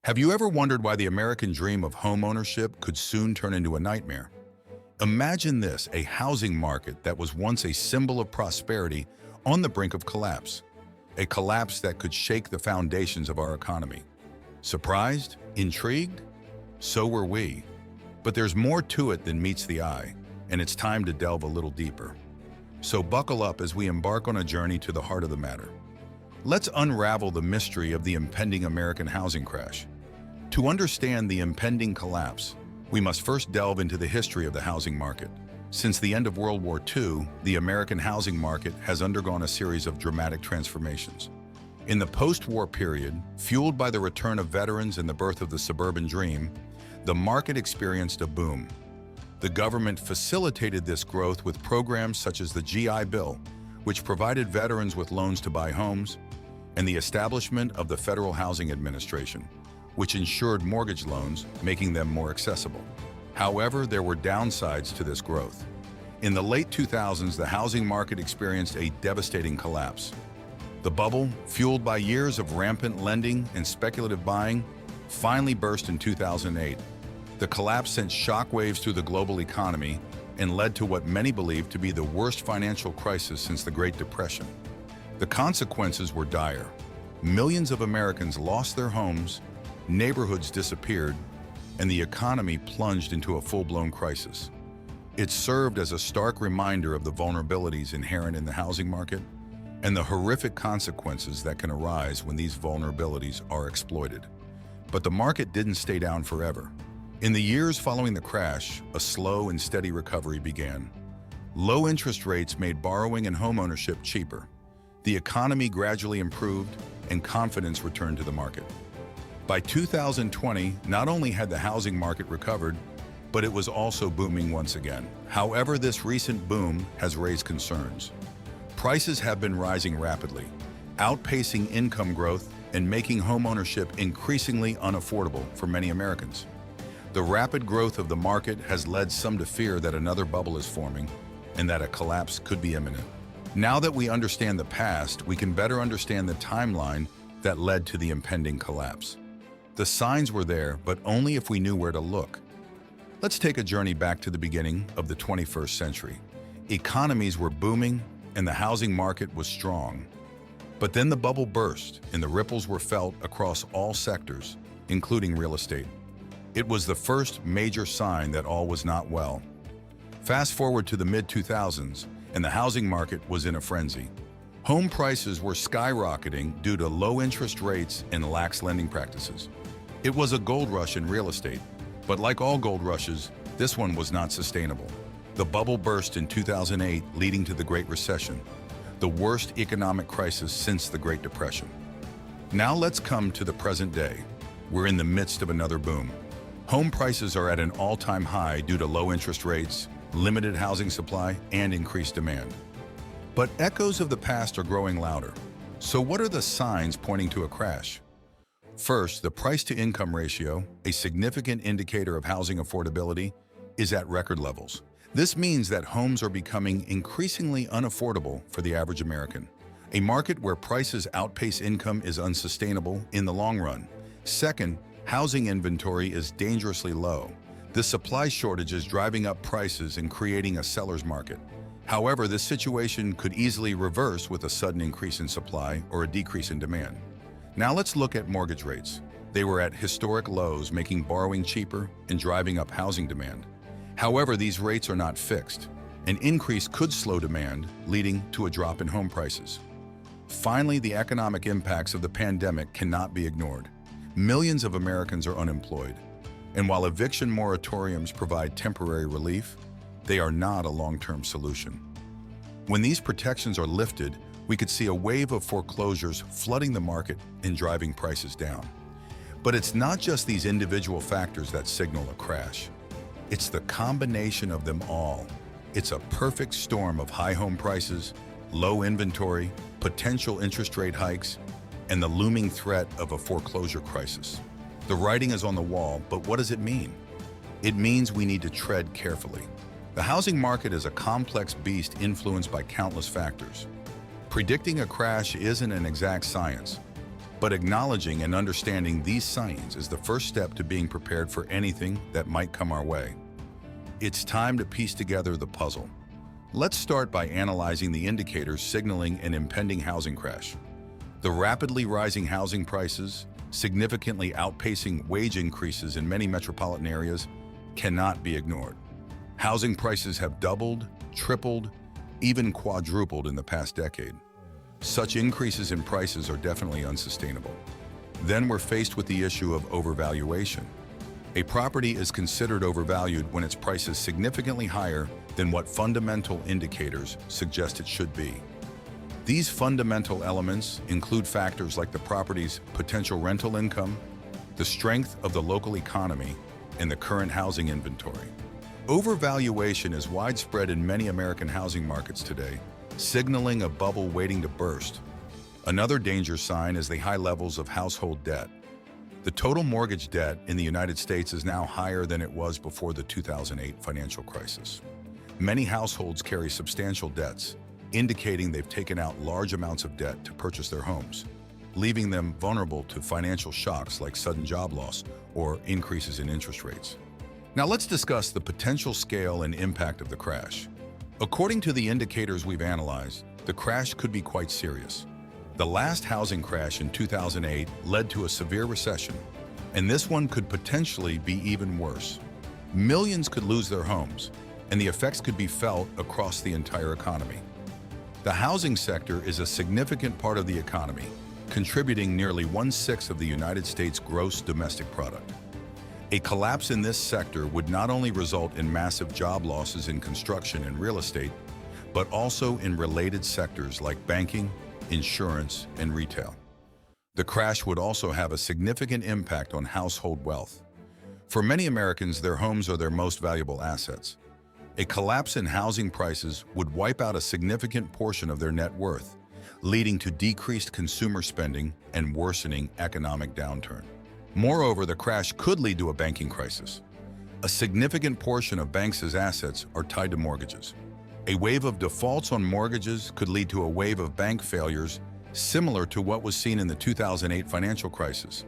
Have you ever wondered why the American dream of homeownership could soon turn into a nightmare? Imagine this, a housing market that was once a symbol of prosperity on the brink of collapse. A collapse that could shake the foundations of our economy. Surprised? Intrigued? So were we. But there's more to it than meets the eye, and it's time to delve a little deeper. So buckle up as we embark on a journey to the heart of the matter. Let's unravel the mystery of the impending American housing crash. To understand the impending collapse, we must first delve into the history of the housing market. Since the end of World War II, the American housing market has undergone a series of dramatic transformations. In the post-war period, fueled by the return of veterans and the birth of the suburban dream, the market experienced a boom. The government facilitated this growth with programs such as the GI Bill, which provided veterans with loans to buy homes, and the establishment of the Federal Housing Administration, which ensured mortgage loans, making them more accessible. However, there were downsides to this growth. In the late 2000s, the housing market experienced a devastating collapse. The bubble, fueled by years of rampant lending and speculative buying, finally burst in 2008. The collapse sent shockwaves through the global economy and led to what many believe to be the worst financial crisis since the Great Depression. The consequences were dire. Millions of Americans lost their homes, neighborhoods disappeared, and the economy plunged into a full-blown crisis. It served as a stark reminder of the vulnerabilities inherent in the housing market and the horrific consequences that can arise when these vulnerabilities are exploited. But the market didn't stay down forever. In the years following the crash, a slow and steady recovery began. Low interest rates made borrowing and homeownership cheaper. The economy gradually improved and confidence returned to the market. By 2020, not only had the housing market recovered, but it was also booming once again. However, this recent boom has raised concerns. Prices have been rising rapidly, outpacing income growth and making homeownership increasingly unaffordable for many Americans. The rapid growth of the market has led some to fear that another bubble is forming and that a collapse could be imminent. Now that we understand the past, we can better understand the timeline that led to the impending collapse. The signs were there, but only if we knew where to look. Let's take a journey back to the beginning of the 21st century. Economies were booming and the housing market was strong. But then the bubble burst and the ripples were felt across all sectors, including real estate. It was the first major sign that all was not well. Fast forward to the mid-2000s, and the housing market was in a frenzy. Home prices were skyrocketing due to low interest rates and lax lending practices. It was a gold rush in real estate, but like all gold rushes, this one was not sustainable. The bubble burst in 2008, leading to the Great Recession, the worst economic crisis since the Great Depression. Now let's come to the present day. We're in the midst of another boom. Home prices are at an all-time high due to low interest rates, limited housing supply, and increased demand. But echoes of the past are growing louder. So what are the signs pointing to a crash? First, the price-to-income ratio, a significant indicator of housing affordability, is at record levels. This means that homes are becoming increasingly unaffordable for the average American. A market where prices outpace income is unsustainable in the long run. Second, housing inventory is dangerously low. The supply shortage is driving up prices and creating a seller's market. However, this situation could easily reverse with a sudden increase in supply or a decrease in demand. Now let's look at mortgage rates. They were at historic lows, making borrowing cheaper and driving up housing demand. However, these rates are not fixed. An increase could slow demand, leading to a drop in home prices. Finally, the economic impacts of the pandemic cannot be ignored. Millions of Americans are unemployed. And while eviction moratoriums provide temporary relief, they are not a long-term solution. When these protections are lifted, we could see a wave of foreclosures flooding the market and driving prices down. But it's not just these individual factors that signal a crash. It's the combination of them all. It's a perfect storm of high home prices, low inventory, potential interest rate hikes, and the looming threat of a foreclosure crisis. The writing is on the wall, but what does it mean? It means we need to tread carefully. The housing market is a complex beast influenced by countless factors. Predicting a crash isn't an exact science, But acknowledging and understanding these signs is the first step to being prepared for anything that might come our way. It's time to piece together the puzzle. Let's start by analyzing the indicators signaling an impending housing crash. The rapidly rising housing prices, significantly outpacing wage increases in many metropolitan areas, cannot be ignored. Housing prices have doubled, tripled, even quadrupled in the past decade. Such increases in prices are definitely unsustainable. Then we're faced with the issue of overvaluation. A property is considered overvalued when its price is significantly higher than what fundamental indicators suggest it should be. These fundamental elements include factors like the property's potential rental income, the strength of the local economy, and the current housing inventory. Overvaluation is widespread in many American housing markets today, signaling a bubble waiting to burst. Another danger sign is the high levels of household debt. The total mortgage debt in the United States is now higher than it was before the 2008 financial crisis. Many households carry substantial debts, indicating they've taken out large amounts of debt to purchase their homes, leaving them vulnerable to financial shocks like sudden job loss or increases in interest rates. Now let's discuss the potential scale and impact of the crash. According to the indicators we've analyzed, the crash could be quite serious. The last housing crash in 2008 led to a severe recession, and this one could potentially be even worse. Millions could lose their homes, and the effects could be felt across the entire economy. The housing sector is a significant part of the economy, contributing nearly 1/6 of the United States' gross domestic product. A collapse in this sector would not only result in massive job losses in construction and real estate, but also in related sectors like banking, insurance, and retail. The crash would also have a significant impact on household wealth. For many Americans, their homes are their most valuable assets. A collapse in housing prices would wipe out a significant portion of their net worth, leading to decreased consumer spending and worsening economic downturn. Moreover, the crash could lead to a banking crisis. A significant portion of banks' assets are tied to mortgages. A wave of defaults on mortgages could lead to a wave of bank failures similar to what was seen in the 2008 financial crisis.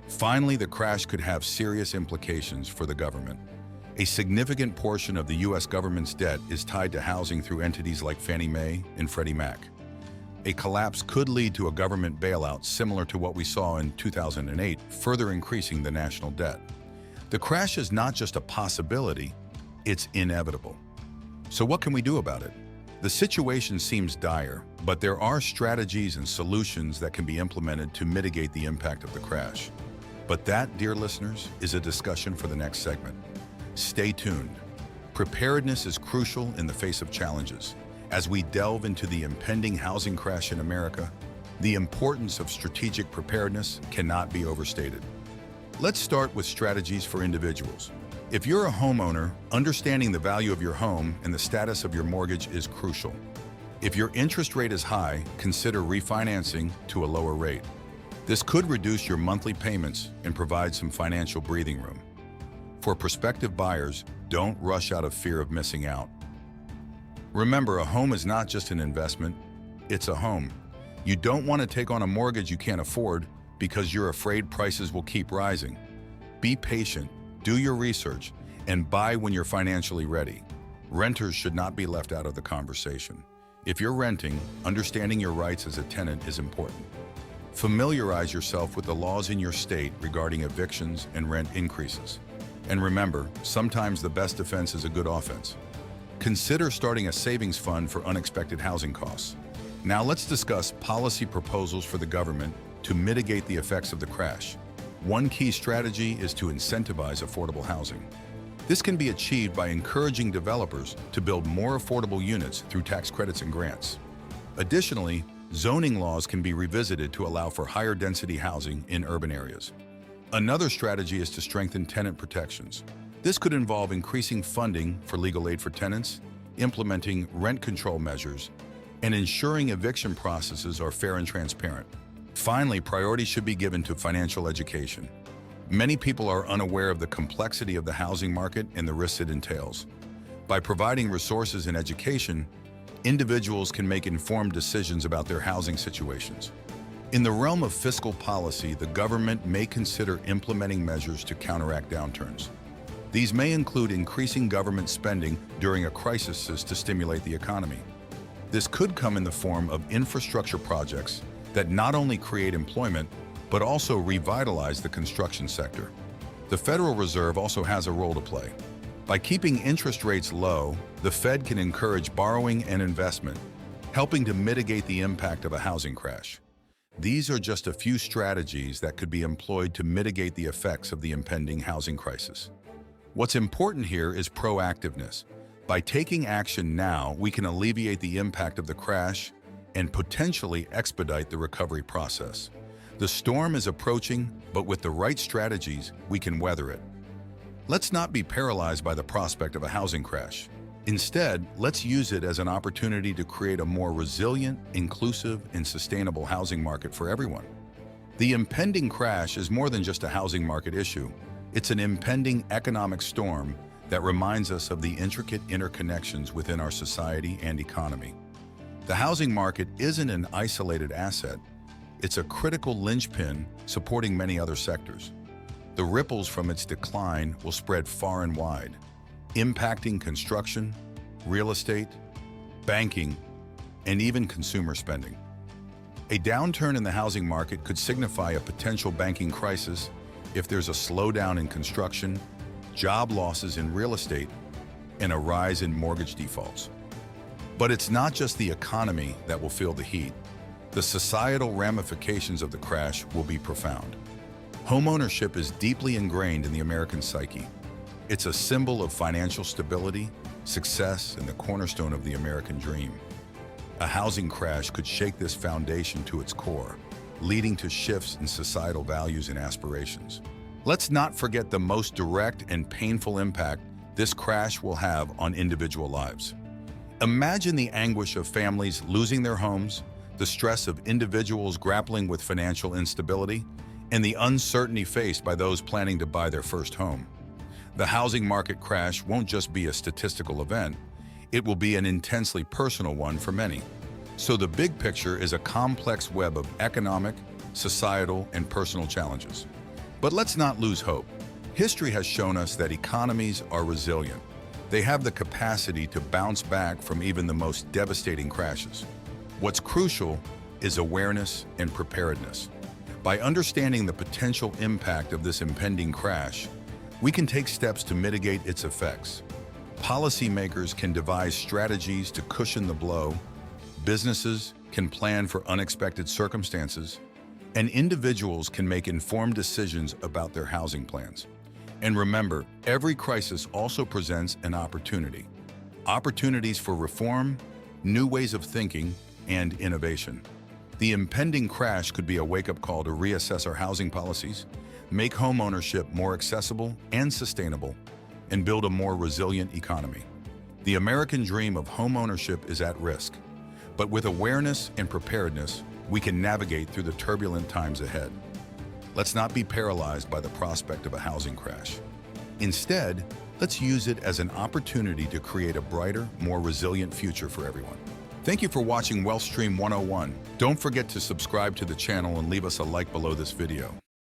Finally, the crash could have serious implications for the government. A significant portion of the U.S. government's debt is tied to housing through entities like Fannie Mae and Freddie Mac. A collapse could lead to a government bailout similar to what we saw in 2008, further increasing the national debt. The crash is not just a possibility, it's inevitable. So what can we do about it? The situation seems dire, but there are strategies and solutions that can be implemented to mitigate the impact of the crash. But that, dear listeners, is a discussion for the next segment. Stay tuned. Preparedness is crucial in the face of challenges. As we delve into the impending housing crash in America, the importance of strategic preparedness cannot be overstated. Let's start with strategies for individuals. If you're a homeowner, understanding the value of your home and the status of your mortgage is crucial. If your interest rate is high, consider refinancing to a lower rate. This could reduce your monthly payments and provide some financial breathing room. For prospective buyers, don't rush out of fear of missing out. Remember, a home is not just an investment, it's a home. You don't want to take on a mortgage you can't afford because you're afraid prices will keep rising. Be patient, do your research, and buy when you're financially ready. Renters should not be left out of the conversation. If you're renting, understanding your rights as a tenant is important. Familiarize yourself with the laws in your state regarding evictions and rent increases. And remember, sometimes the best defense is a good offense. Consider starting a savings fund for unexpected housing costs. Now let's discuss policy proposals for the government to mitigate the effects of the crash. One key strategy is to incentivize affordable housing. This can be achieved by encouraging developers to build more affordable units through tax credits and grants. Additionally, zoning laws can be revisited to allow for higher density housing in urban areas. Another strategy is to strengthen tenant protections. This could involve increasing funding for legal aid for tenants, implementing rent control measures, and ensuring eviction processes are fair and transparent. Finally, priority should be given to financial education. Many people are unaware of the complexity of the housing market and the risks it entails. By providing resources and education, individuals can make informed decisions about their housing situations. In the realm of fiscal policy, the government may consider implementing measures to counteract downturns. These may include increasing government spending during a crisis to stimulate the economy. This could come in the form of infrastructure projects that not only create employment, but also revitalize the construction sector. The Federal Reserve also has a role to play. By keeping interest rates low, the Fed can encourage borrowing and investment, helping to mitigate the impact of a housing crash. These are just a few strategies that could be employed to mitigate the effects of the impending housing crisis. What's important here is proactiveness. By taking action now, we can alleviate the impact of the crash and potentially expedite the recovery process. The storm is approaching, but with the right strategies, we can weather it. Let's not be paralyzed by the prospect of a housing crash. Instead, let's use it as an opportunity to create a more resilient, inclusive, and sustainable housing market for everyone. The impending crash is more than just a housing market issue. It's an impending economic storm that reminds us of the intricate interconnections within our society and economy. The housing market isn't an isolated asset. It's a critical linchpin supporting many other sectors. The ripples from its decline will spread far and wide, impacting construction, real estate, banking, and even consumer spending. A downturn in the housing market could signify a potential banking crisis if there's a slowdown in construction, job losses in real estate, and a rise in mortgage defaults. But it's not just the economy that will feel the heat. The societal ramifications of the crash will be profound. Homeownership is deeply ingrained in the American psyche. It's a symbol of financial stability, success, and the cornerstone of the American dream. A housing crash could shake this foundation to its core, leading to shifts in societal values and aspirations. Let's not forget the most direct and painful impact this crash will have on individual lives. Imagine the anguish of families losing their homes, the stress of individuals grappling with financial instability, and the uncertainty faced by those planning to buy their first home. The housing market crash won't just be a statistical event, it will be an intensely personal one for many. So the big picture is a complex web of economic, societal, and personal challenges. But let's not lose hope. History has shown us that economies are resilient. They have the capacity to bounce back from even the most devastating crashes. What's crucial is awareness and preparedness. By understanding the potential impact of this impending crash, we can take steps to mitigate its effects. Policymakers can devise strategies to cushion the blow, businesses can plan for unexpected circumstances, and individuals can make informed decisions about their housing plans. And remember, every crisis also presents an opportunity. Opportunities for reform, new ways of thinking, and innovation. The impending crash could be a wake-up call to reassess our housing policies, make homeownership more accessible and sustainable, and build a more resilient economy. The American dream of homeownership is at risk, but with awareness and preparedness, we can navigate through the turbulent times ahead. Let's not be paralyzed by the prospect of a housing crash. Instead, let's use it as an opportunity to create a brighter, more resilient future for everyone. Thank you for watching Wealth Stream 101. Don't forget to subscribe to the channel and leave us a like below this video.